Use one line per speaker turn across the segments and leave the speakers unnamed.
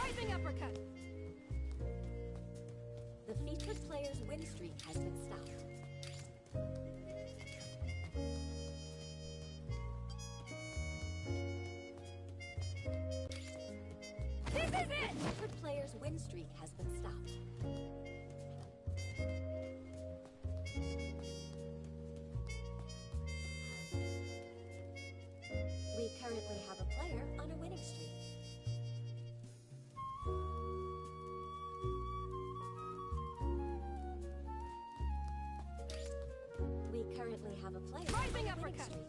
Rising uppercut!
The featured player's win streak has been stopped.
This is it!
The featured player's win streak has been stopped. We currently have a player on a winning streak. We currently have a player
Rising
on a winning
uppercut.
streak.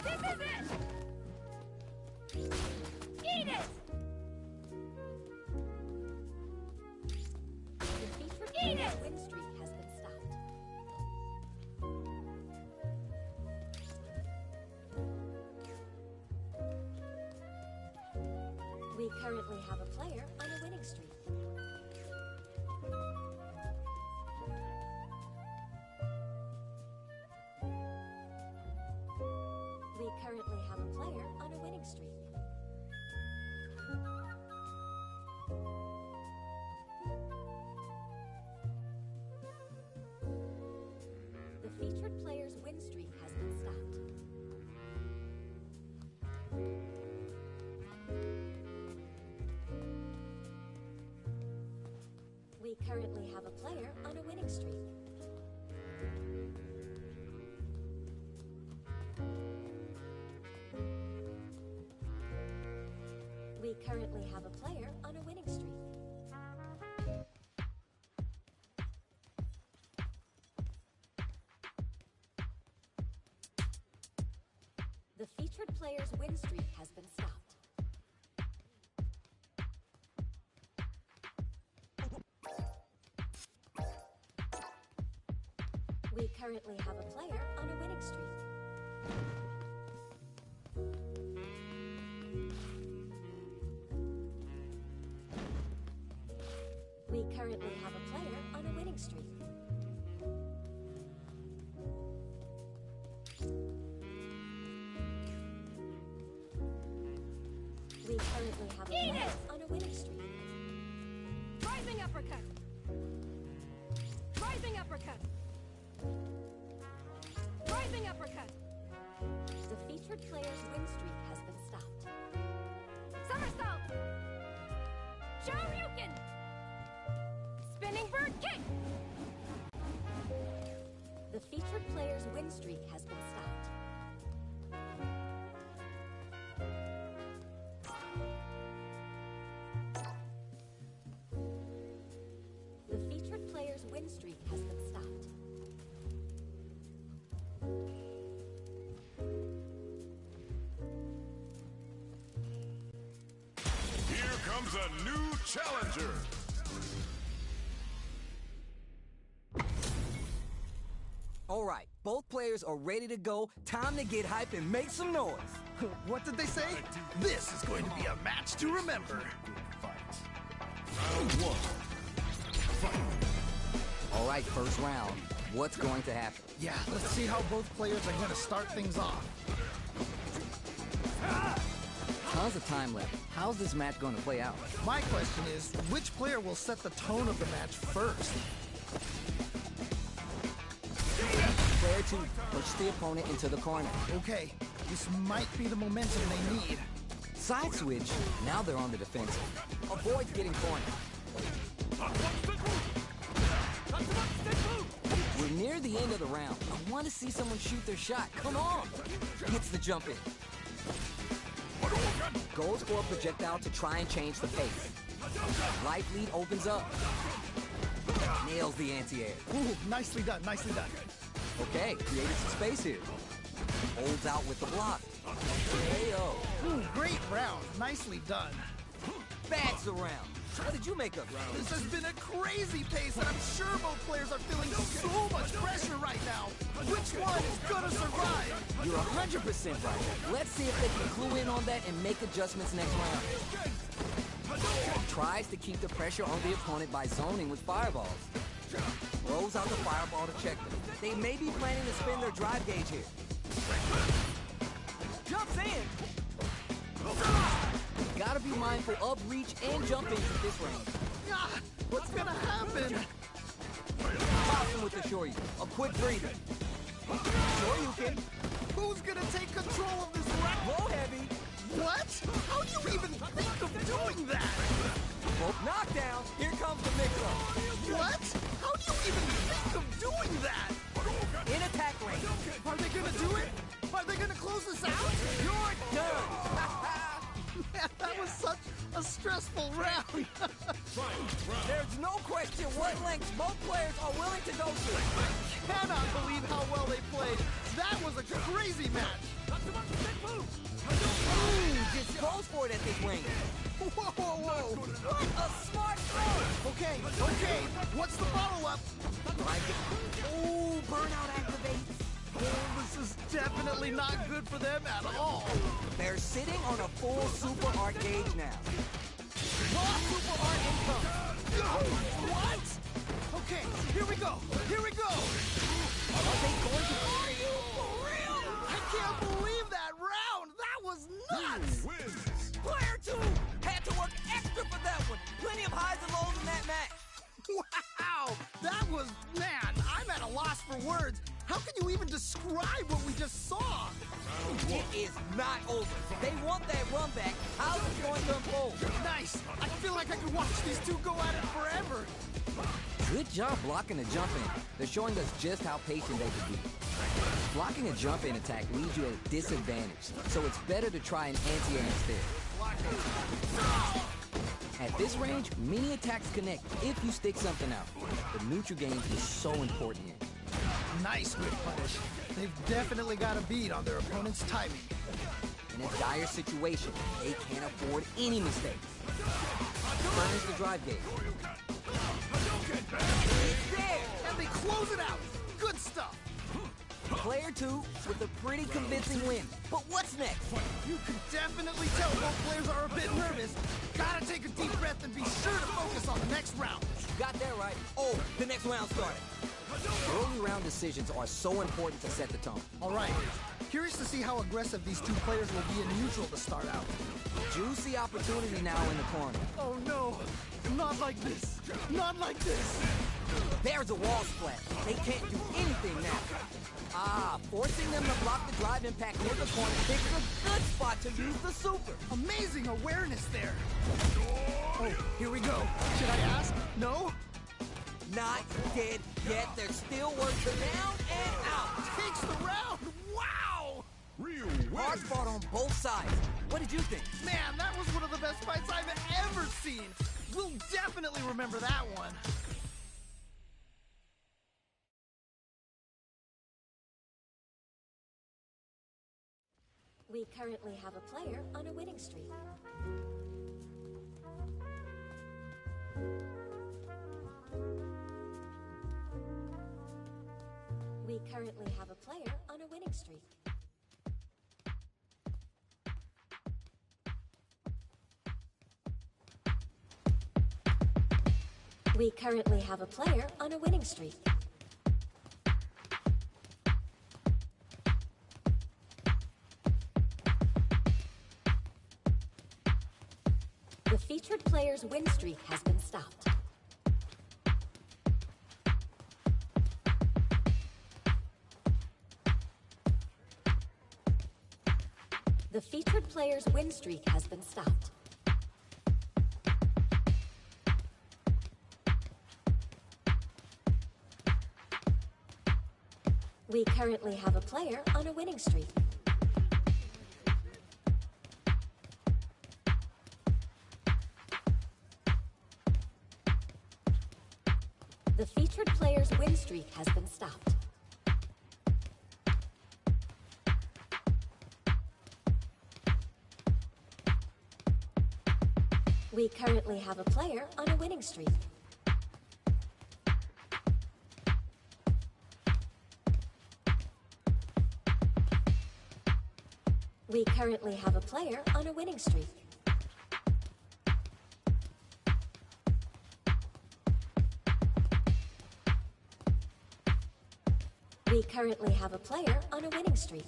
This is it! Eat it!
The featured
Eat
player's
it!
win streak has been stopped. We currently have a player on a winning streak. We currently have a player on a winning streak. The featured player's win streak has been stopped. We currently have a player on a winning streak. We currently have a player on a winning streak. The featured player's win streak has been stopped. We currently have a player on a winning streak. We currently have a player on a winning streak. We currently have a
Eat
player
it!
on a winning streak.
Rising uppercut! Rising uppercut! Rising uppercut!
The featured player's win streak has been stopped.
Somersault! Shoryuken! Spinning bird kick!
The featured player's win streak has been stopped. The featured player's win streak has been stopped.
Here comes a new challenger.
All right, both players are ready to go. Time to get hype and make some noise.
What did they say? This is going to be a match to remember.
Round one.
All right, first round. What's going to happen?
Yeah, let's see how both players are going to start things off.
Tons of time left. How's this match going to play out?
My question is, which player will set the tone of the match first?
Player 2, push the opponent into the corner.
Okay, this might be the momentum they need.
Side switch. Now they're on the defensive. Avoid getting cornered. We're near the end of the round. I want to see someone shoot their shot. Come on! Gets the jump in. Goes for a projectile to try and change the pace. Life lead opens up. Nails the anti-air.
Ooh, nicely done, nicely done.
Okay, created some space here. Holds out with the block. KO.
Ooh, great round, nicely done.
Bags around. What did you make of?
This has been a crazy pace, and I'm sure both players are feeling so much pressure right now. Which one is gonna survive?
You're 100% right. Let's see if they can clue in on that and make adjustments next round. Tries to keep the pressure on the opponent by zoning with fireballs. Throws out the fireball to check them. They may be planning to spin their drive gauge here. Jumps in! Gotta be mindful of reach and jump ins at this range.
Ah, what's gonna happen?
Possum with the Shoryu. A quick breather. Shoryuken.
Who's gonna take control of this round?
Low heavy.
What? How do you even think of doing that?
Both knockdown. Here comes the mix-up.
What? How do you even think of doing that?
In attack range.
Are they gonna do it? Are they gonna close this out?
You're done.
Man, that was such a stressful round.
There's no question what lengths both players are willing to go to.
Cannot believe how well they played. That was a crazy match.
Ooh, just goes for it at this range.
Whoa, whoa, whoa.
What a smart throw.
Okay, okay. What's the follow-up?
Ooh, burnout activates.
Oh, this is definitely not good for them at all.
They're sitting on a full super art gauge now. Raw super art income.
What? Okay, here we go. Here we go.
Are they going to? Are you for real?
I can't believe that round. That was nuts.
Player 2 had to work extra for that one. Plenty of highs and lows in that match.
Wow, that was, man, I'm at a loss for words. How can you even describe what we just saw?
It is not over. They want that run back. How's it going to unfold?
Nice. I feel like I could watch these two go at it forever.
Good job blocking the jump in. They're showing us just how patient they can be. Blocking a jump in attack leaves you at a disadvantage, so it's better to try an anti-air instead. At this range, many attacks connect if you stick something out. The neutral game is so important here.
Nice whip punish. They've definitely got a beat on their opponent's timing.
In a dire situation, they can't afford any mistakes. Burns the drive gauge. It's there!
And they close it out. Good stuff.
Player 2 with a pretty convincing win. But what's next?
You can definitely tell both players are a bit nervous. Gotta take a deep breath and be sure to focus on the next round.
Got that right. Oh, the next round started. Early round decisions are so important to set the tone.
All right. Curious to see how aggressive these two players will be in neutral to start out.
Juicy opportunity now in the corner.
Oh no, not like this. Not like this.
There's a wall splat. They can't do anything now. Ah, forcing them to block the drive impact near the corner picks a good spot to use the super.
Amazing awareness there. Oh, here we go. Should I ask? No?
Not dead yet. There's still work down and out.
Takes the round. Wow!
Hard fought on both sides. What did you think?
Man, that was one of the best fights I've ever seen. We'll definitely remember that one.
We currently have a player on a winning streak. We currently have a player on a winning streak. We currently have a player on a winning streak. The featured player's win streak has been stopped. The featured player's win streak has been stopped. We currently have a player on a winning streak. The featured player's win streak has been stopped. We currently have a player on a winning streak. We currently have a player on a winning streak. We currently have a player on a winning streak.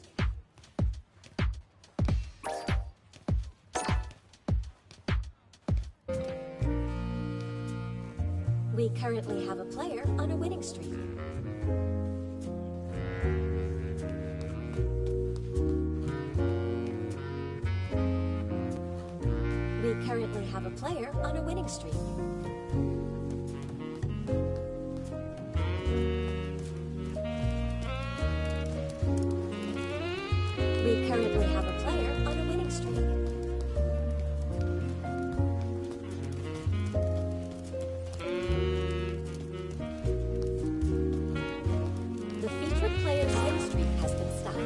We currently have a player on a winning streak. We currently have a player on a winning streak. We currently have a player on a winning streak. The featured player's win streak has been stopped.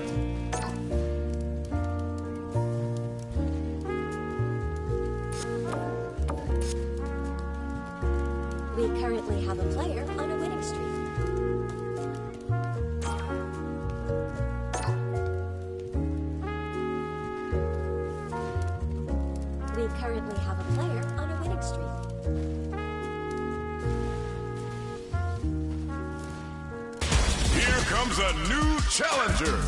We currently have a player on a winning streak. We currently have a player on a winning streak.
Here comes a new challenger.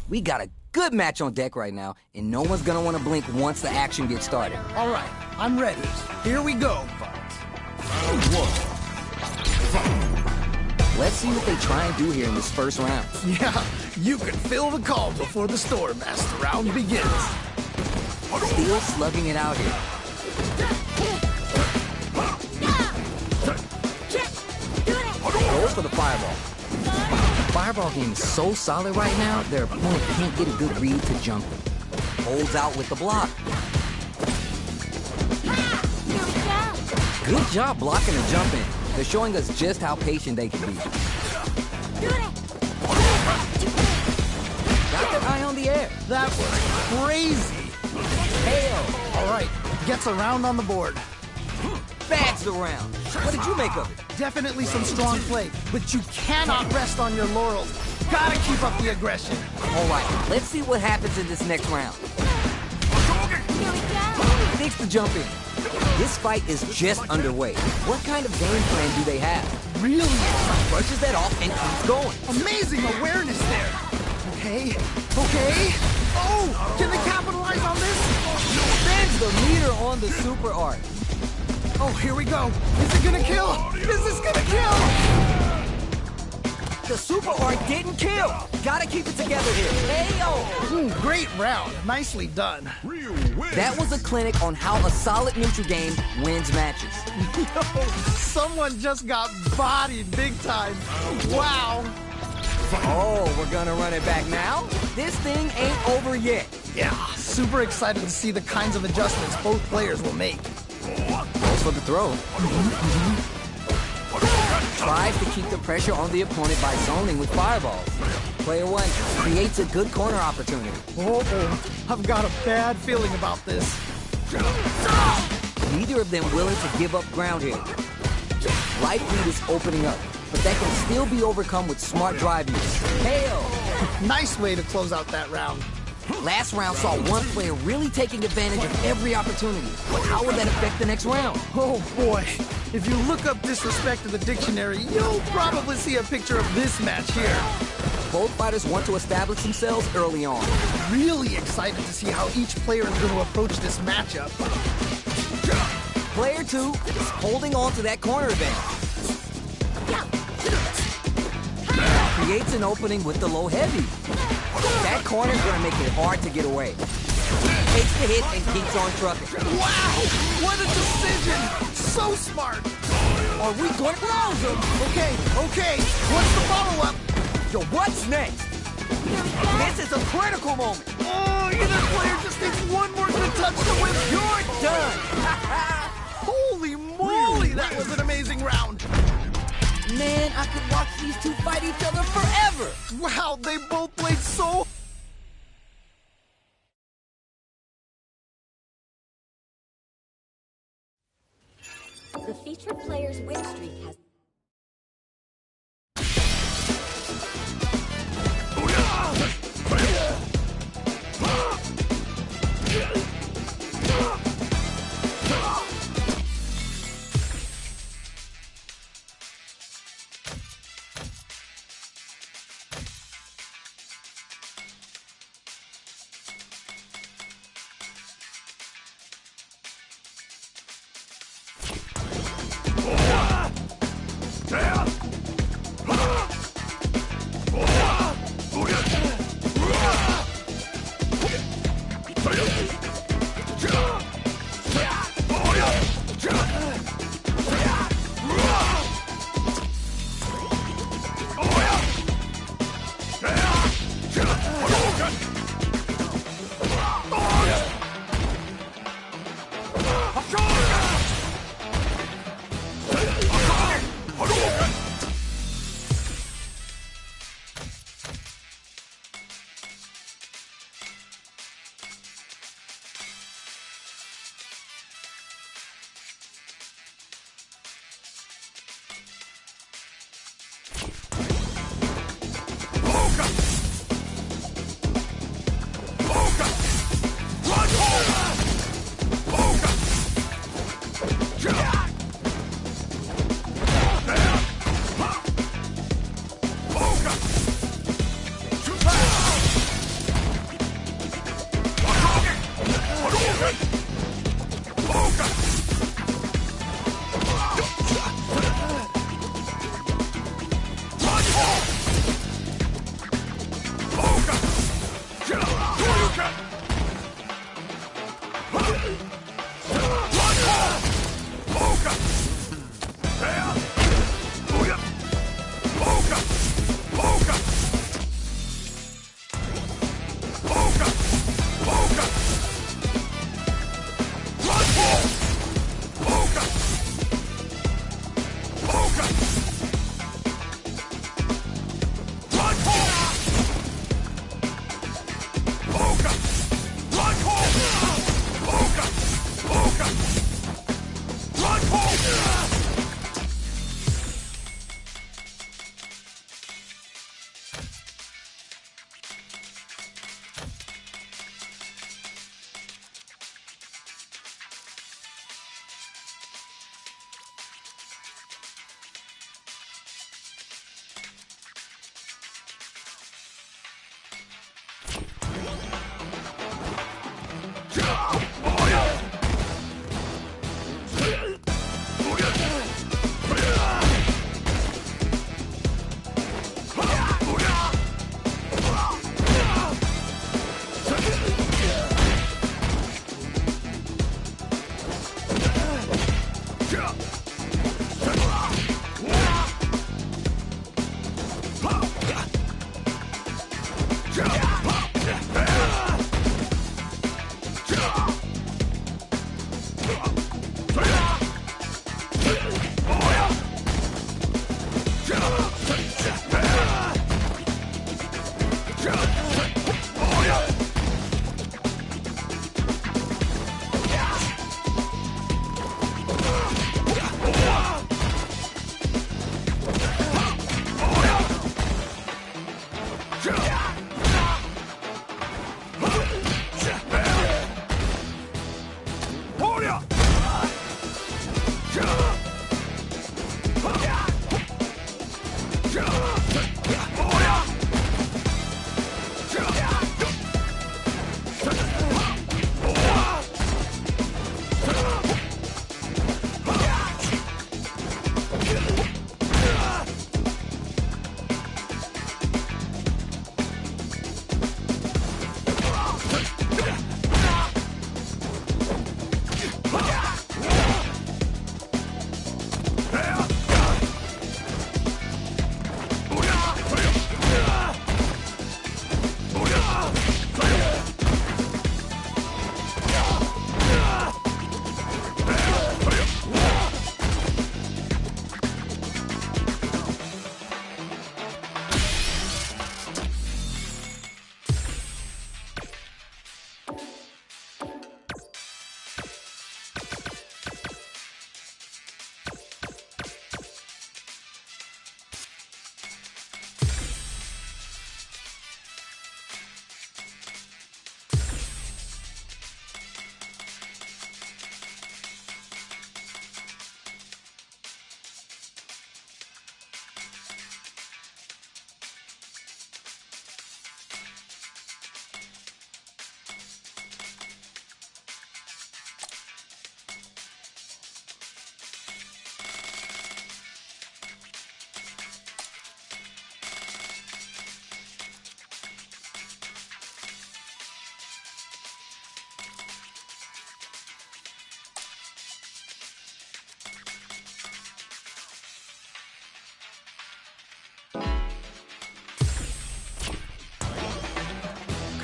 We got a good match on deck right now, and no one's gonna want to blink once the action gets started.
All right, I'm ready. Here we go.
Let's see what they try and do here in this first round.
Yeah, you can feel the calm before the storm as the round begins.
Still slugging it out here. Goes for the fireball. The fireball game is so solid right now, their opponent can't get a good read to jump him. Holds out with the block. Good job blocking and jumping. They're showing us just how patient they can be. Got their eye on the air.
That was crazy.
Hail.
All right, gets a round on the board.
Bags the round. What did you make of it?
Definitely some strong play, but you cannot rest on your laurels. Gotta keep up the aggression.
All right, let's see what happens in this next round. Takes the jump in. This fight is just underway. What kind of game plan do they have?
Really?
Brushes that off and keeps going.
Amazing awareness there. Okay. Oh, can they capitalize on this?
Spins the meter on the super art.
Oh, here we go. Is it gonna kill? Is this gonna kill?
The super art didn't kill. Gotta keep it together here. Hey-o!
Great round. Nicely done.
Real win.
That was a clinic on how a solid neutral game wins matches.
Yo, someone just got bodied big time. Wow.
Oh, we're gonna run it back now? This thing ain't over yet.
Yeah, super excited to see the kinds of adjustments both players will make.
Goes for the throw. Tries to keep the pressure on the opponent by zoning with fireballs. Player one creates a good corner opportunity.
Uh-oh, I've got a bad feeling about this.
Neither of them willing to give up ground here. Life lead is opening up, but that can still be overcome with smart drive use. Hail!
Nice way to close out that round.
Last round saw one player really taking advantage of every opportunity. But how will that affect the next round?
Oh boy, if you look up disrespect in the dictionary, you'll probably see a picture of this match here.
Both fighters want to establish themselves early on.
Really excited to see how each player is going to approach this matchup.
Player two is holding on to that corner advantage. Creates an opening with the low heavy. That corner's gonna make it hard to get away. Takes the hit and keeps on trucking.
Wow, what a decision! So smart!
Are we going to close him?
Okay, what's the follow-up?
Yo, what's next? This is a critical moment.
Oh, either player just needs one more good touch to win.
You're done.
Holy moly, that was an amazing round.
Man, I could watch these two fight each other forever.
Wow, they both played so...
The featured player's win streak has...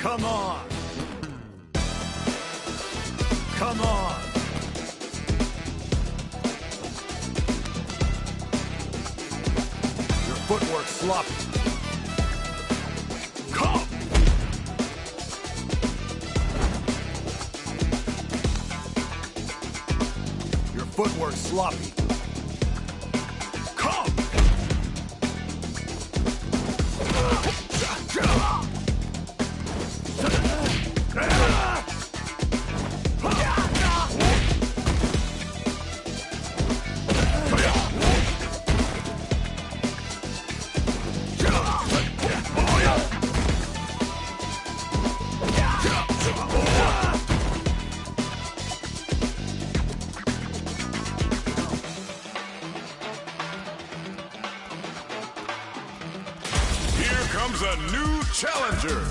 Come on. Come on. Your footwork sloppy. Come. Your footwork sloppy. Come.
Here comes a new challenger.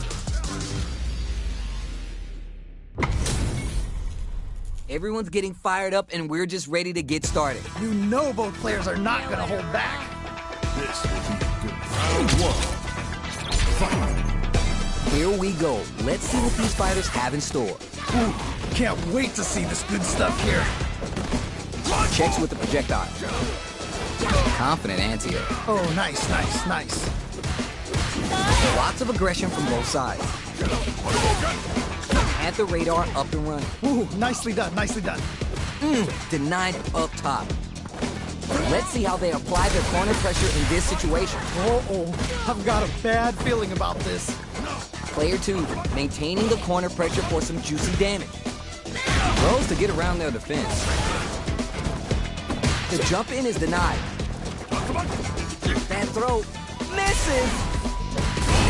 Everyone's getting fired up, and we're just ready to get started.
You know both players are not gonna hold back.
This will be good. Round one. Fight.
Here we go. Let's see what these fighters have in store.
Ooh, can't wait to see this good stuff here.
Checks with the projectile. Confident anti-air.
Oh, nice, nice, nice.
Lots of aggression from both sides. At the radar, up and running.
Ooh, nicely done, nicely done.
Denied up top. Let's see how they apply their corner pressure in this situation.
Uh-oh, I've got a bad feeling about this.
Player 2, maintaining the corner pressure for some juicy damage. Throws to get around their defense. The jump in is denied. That throw misses.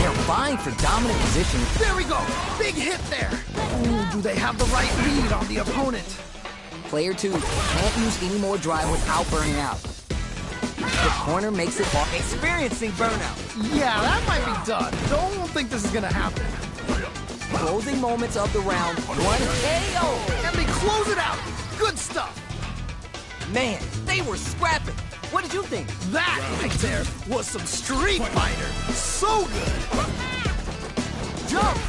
They're vying for dominant position.
There we go, big hit there. Ooh, do they have the right read on the opponent?
Player 2 can't use any more drive without burning out. The corner makes it off, experiencing burnout.
Yeah, that might be done. Don't think this is gonna happen.
Closing moments of the round, one KO.
And they close it out. Good stuff.
Man, they were scrapping. What did you think?
That right there was some Street Fighter. So good.
Jump!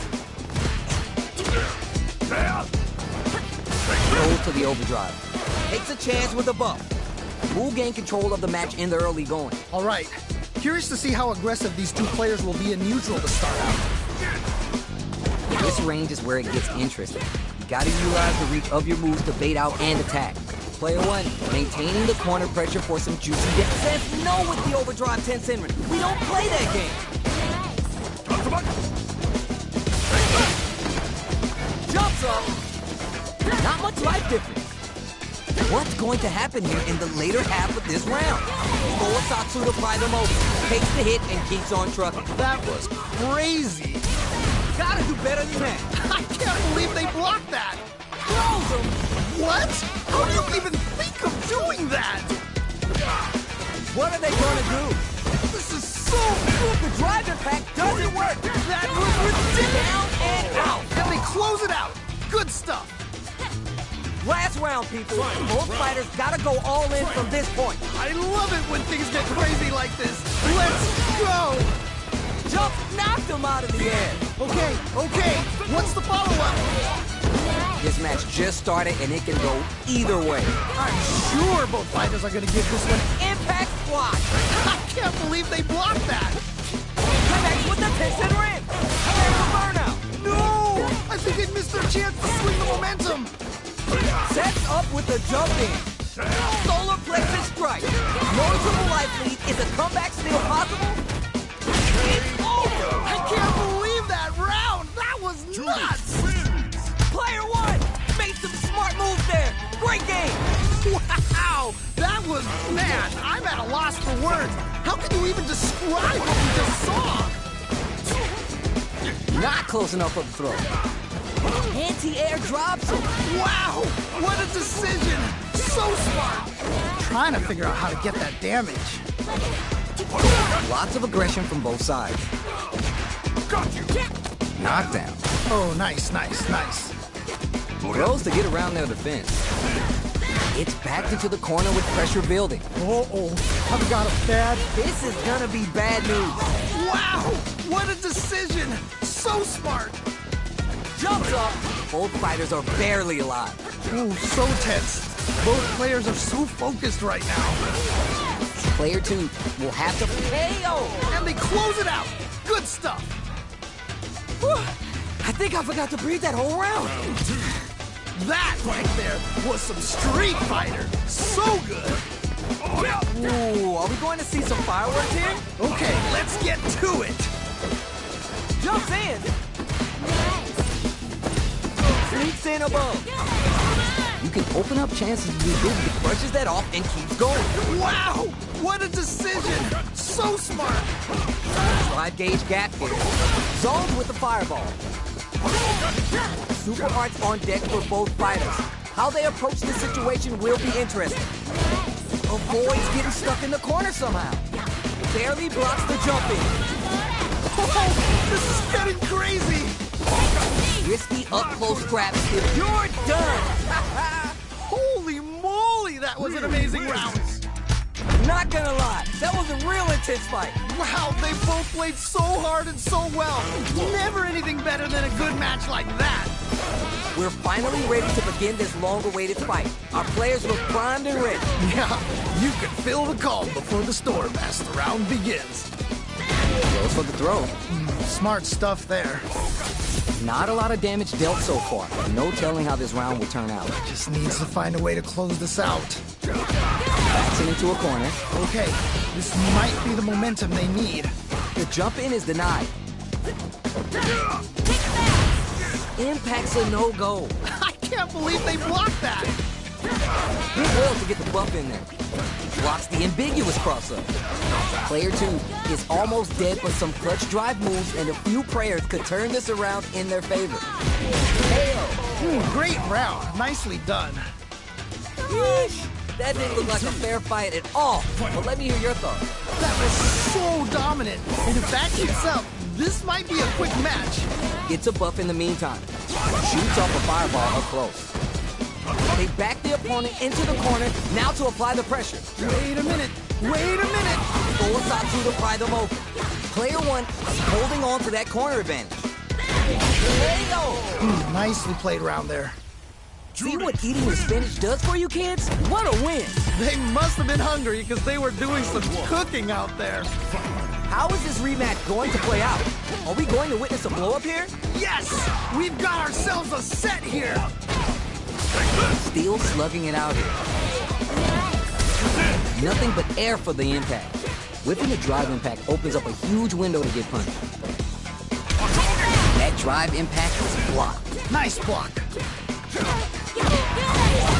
Goes to the overdrive. Takes a chance with a buff. Will gain control of the match in the early going.
All right. Curious to see how aggressive these two players will be in neutral to start out.
This range is where it gets interesting. You gotta utilize the reach of your moves to bait out and attack. Player 1, maintaining the corner pressure for some juicy damage. Says no with the overdrive 10 Sinrin. We don't play that game. Jumps up. Not much life difference. What's going to happen here in the later half of this round? Satsu to pry them over. Takes the hit and keeps on trucking.
That was crazy.
Gotta do better than that.
I can't believe they blocked that.
Close them.
What? How do you even think of doing that?
What are they gonna do?
This is so good.
The drive impact doesn't work.
That was ridiculous.
Down and out.
And they close it out. Good stuff.
Last round, people. Both fighters gotta go all in from this point.
I love it when things get crazy like this. Let's go.
Jump knocked him out of the air.
Okay, okay. What's the follow-up?
This match just started and it can go either way.
I'm sure both fighters are gonna give this one.
Impact squat.
I can't believe they blocked that.
Connects with the Tension Rim. There's a burnout.
No! I think they missed their chance to swing the momentum.
Sets up with the jump in. Solar plexus strike. Noticeable life lead. Is a comeback still possible? It's over.
I can't believe that round. That was nuts.
Player 1 made some smart moves there. Great game.
Wow, that was, man, I'm at a loss for words. How can you even describe what we just saw?
Not close enough for the throw. Anti-air drops him.
Wow, what a decision. So smart. Trying to figure out how to get that damage.
Lots of aggression from both sides. Knockdown.
Oh, nice, nice, nice.
Throws to get around their defense. It's backed into the corner with pressure building.
Uh-oh, I've got a bad...
This is gonna be bad news.
Wow, what a decision. So smart.
jumps up. Both fighters are barely alive.
Oh, so tense. Both players are so focused right now.
Player 2 will have to KO.
And they close it out. Good stuff.
Whew. I think I forgot to breathe that whole round.
That right there was some Street Fighter. So good.
Ooh, are we going to see some fireworks here?
Okay, let's get to it.
Jumps in. Sneaks in above. You can open up chances to do big. He brushes that off and keeps going.
Wow, what a decision. So smart.
Drive gauge gap here. Zoned with the fireball. Super arts on deck for both fighters. How they approach this situation will be interesting. Avoids getting stuck in the corner somehow. Barely blocks the jump in.
Oh, this is getting crazy.
Risky up-close scraps if you're done.
Holy moly, that was an amazing round.
Not gonna lie, that was a real intense fight.
Wow, they both played so hard and so well. Never anything better than a good match like that.
We're finally ready to begin this long-awaited fight. Our players look primed and ready.
Yeah, you can feel the calm before the storm as the round begins.
Goes for the throw.
Smart stuff there.
Not a lot of damage dealt so far. No telling how this round will turn out.
Just needs to find a way to close this out.
Backs it into a corner.
Okay, this might be the momentum they need.
The jump in is denied. Impact's a no-go.
I can't believe they blocked that.
Did well to get the buff in there. Blocks the ambiguous crossup. Player 2 is almost dead, but some clutch drive moves and a few prayers could turn this around in their favor.
Great round. Nicely done.
Yeesh. That didn't look like a fair fight at all. But let me hear your thoughts.
That was so dominant. And if that keeps up, this might be a quick match.
Gets a buff in the meantime. Shoots off a fireball up close. They back the opponent into the corner, now to apply the pressure.
Wait a minute. Wait a minute.
Owasatsu to pry them open. Player 1 holding on to that corner advantage. KO!
Nicely played round there.
See what eating your spinach does for you kids? What a win!
They must have been hungry because they were doing some cooking out there.
How is this rematch going to play out? Are we going to witness a blow-up here?
Yes! We've got ourselves a set here!
Still slugging it out here. Nothing but air for the impact. Whipping a drive impact opens up a huge window to get punched. That drive impact is blocked.
Nice block.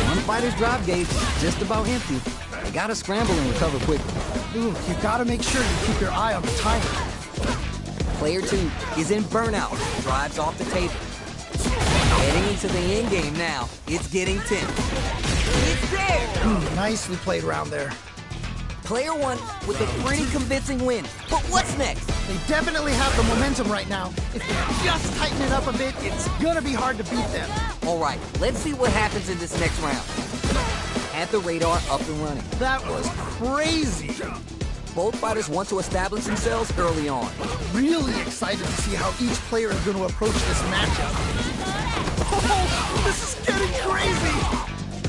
One fighter's drive gauge is just about empty. They gotta scramble and recover quickly.
Ooh, you gotta make sure you keep your eye on the timer.
Player 2 is in burnout. Drives off the table. Heading into the end game now. It's getting tense. It's there!
Nicely played round there.
Player 1 with a pretty convincing win. But what's next?
They definitely have the momentum right now. If they just tighten it up a bit, it's gonna be hard to beat them.
All right, let's see what happens in this next round. Had the radar up and running.
That was crazy.
Both fighters want to establish themselves early on.
Really excited to see how each player is going to approach this matchup. Oh, this is getting crazy.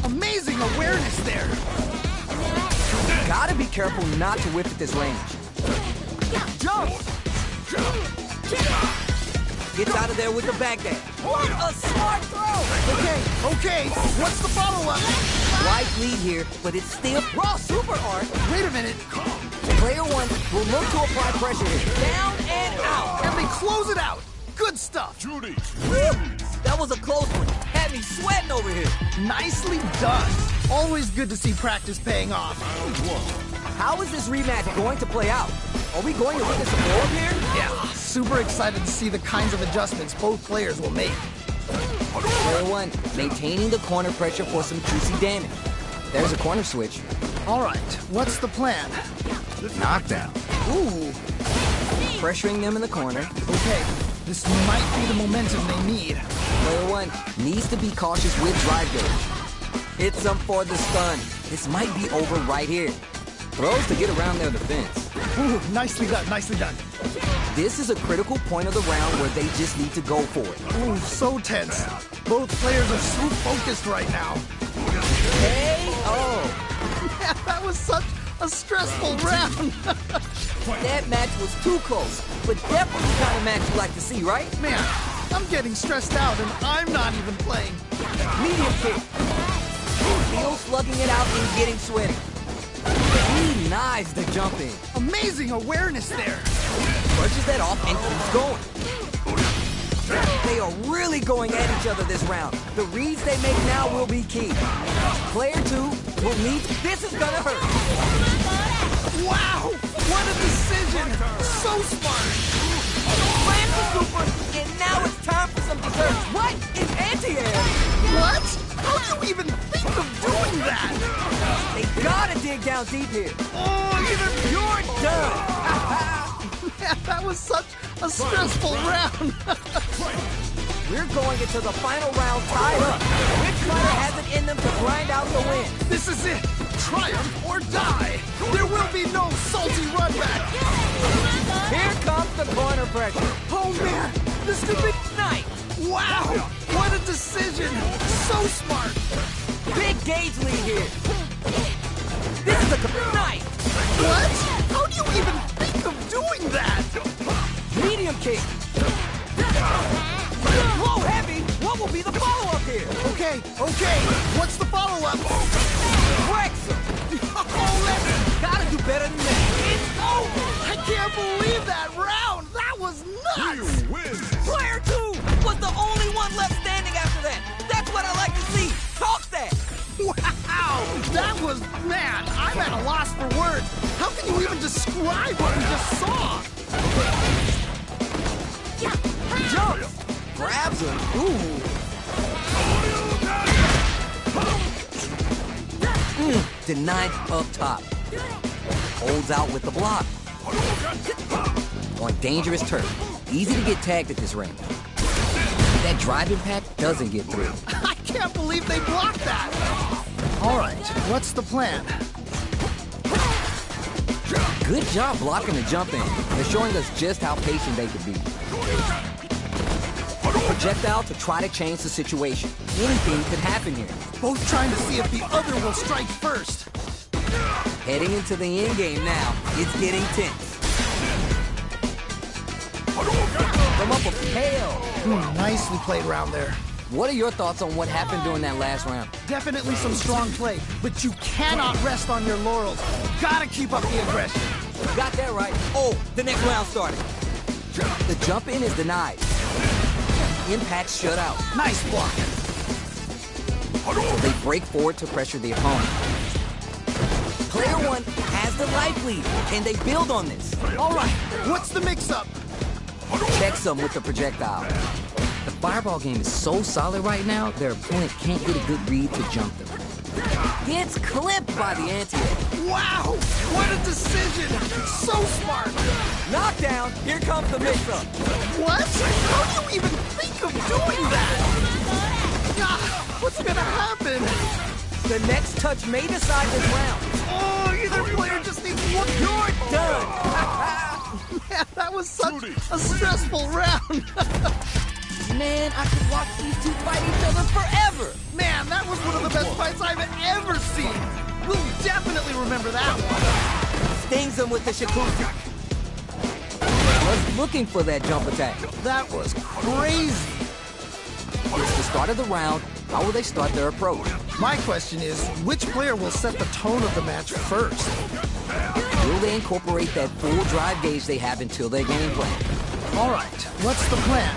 Amazing awareness there.
Gotta be careful not to whiff at this range. Jump! Gets out of there with the back dash. What a smart throw!
Okay, what's the follow-up?
Wide lead here, but it's still raw super art.
Wait a minute.
Player 1 will look to apply pressure here. Down and out.
And they close it out. Good stuff.
Judy.
Woo! That was a close one. Had me sweating over here.
Nicely done. Always good to see practice paying off.
How is this rematch going to play out? Are we going to witness a blow-up here?
Yeah, super excited to see the kinds of adjustments both players will make.
Player 1 maintaining the corner pressure for some juicy damage. There's a corner switch.
All right, what's the plan?
Knockdown. Ooh. Pressuring them in the corner.
Okay, this might be the momentum they need.
Player 1 needs to be cautious with drive gauge. Hits them for the stun. This might be over right here. Throws to get around their defense.
Ooh, nicely done, nicely done.
This is a critical point of the round where they just need to go for it.
Ooh, so tense. Both players are so focused right now.
Hey, oh.
Man, that was such a stressful round.
That match was too close, but definitely the kind of match you like to see, right?
Man, I'm getting stressed out and I'm not even playing.
Medium kick. Still slugging it out and getting sweaty. He knives the jump in.
Amazing awareness there.
Brushes that off and keeps going. They are really going at each other this round. The reads they make now will be key. Player 2 will need... This is gonna hurt.
Wow! What a decision! So smart!
Plan for super, and now it's time for some dessert. What is anti-air?
What? How do you even think of doing that?
They gotta dig down deep here.
Oh,
You're done.
man, that was such a stressful round.
We're going into the final round tied up. Which player has it in them to grind out the win?
This is it. Triumph or die. There will be no salty run back.
Here comes the corner pressure.
Oh man, this could be
Night.
wow. What a decision. So smart.
Big gauge lead here. This is a night.
What? How do you even think of doing that?
Medium kick. Low heavy. What will be the follow-up here?
Okay. What's the follow-up?
Wrexham.
Oh, let's...
Gotta do better than that. It's over.
I can't believe that round. That was nuts.
You win.
Player 2 was the only one left standing after that. That's what I like to see. Talk that.
Wow. That was, man, I'm at a loss for words. How can you even describe what we just saw?
Jumps. Grabs him. Ooh. Denied up top. Holds out with the block. On dangerous turf. Easy to get tagged at this range. That drive impact doesn't get through.
I can't believe they blocked that. All right, what's the plan?
Good job blocking the jump in. They're showing us just how patient they could be. Projectile to try to change the situation. Anything could happen here.
Both trying to see if the other will strike first.
Heading into the end game now. It's getting tense. From up a tail.
Nicely played round there.
What are your thoughts on what happened during that last round?
Definitely some strong play, but you cannot rest on your laurels. Gotta keep up the aggression.
Got that right. Oh, the next round started. The jump in is denied. Impact shut out.
Nice block.
So they break forward to pressure the opponent. Player 1 has the life lead, and they build on this.
All right, what's the mix-up?
Checks them with the projectile. The fireball game is so solid right now, their opponent can't get a good read to jump them. Gets clipped by the anti-air.
Wow, what a decision. So smart.
Knockdown, here comes the mix-up.
What? How do you even think of doing that? Ah, what's gonna happen?
The next touch may decide this round.
Oh, either player just needs one.
You're done.
Man, that was such a stressful round.
Man, I could watch these two fight each other forever.
Man, that was one of the best fights I've ever seen. We'll definitely remember that one.
Stings him with the shakushi. Was looking for that jump attack.
That was crazy.
It's the start of the round. How will they start their approach?
My question is, which player will set the tone of the match first?
Will they incorporate that full drive gauge they have until their game plan?
All right, what's the plan?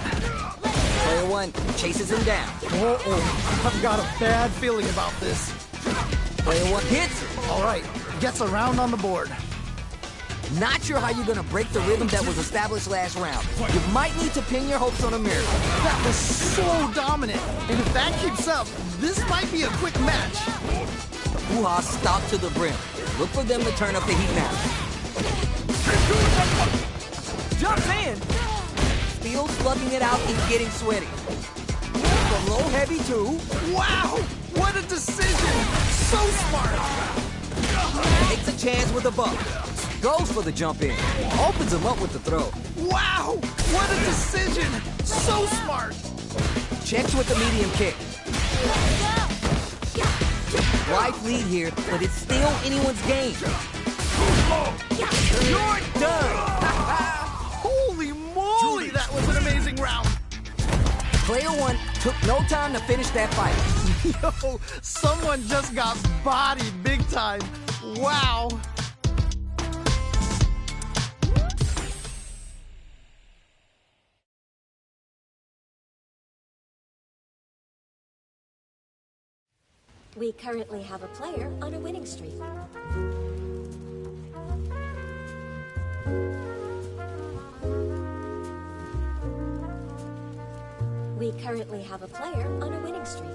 Player 1 chases him down.
Oh, I've got a bad feeling about this.
Player 1 hits him.
All right, gets a round on the board.
Not sure how you're gonna break the rhythm that was established last round. You might need to pin your hopes on a miracle.
That was so dominant. And if that keeps up, this might be a quick match.
Hoo-ha stopped to the brim. Look for them to turn up the heat now. Jumps in. Still slugging it out and getting sweaty. The low heavy too.
Wow, what a decision. So smart.
Takes a chance with a bump. Goes for the jump in. Opens him up with the throw.
Wow! What a decision! So smart!
Checks with the medium kick. Wide lead here, but it's still anyone's game. You're done!
Holy moly, that was an amazing round!
Player one took no time to finish that fight.
Yo, someone just got bodied big time. Wow!
We currently have a player on a winning streak. We currently have a player on a winning streak.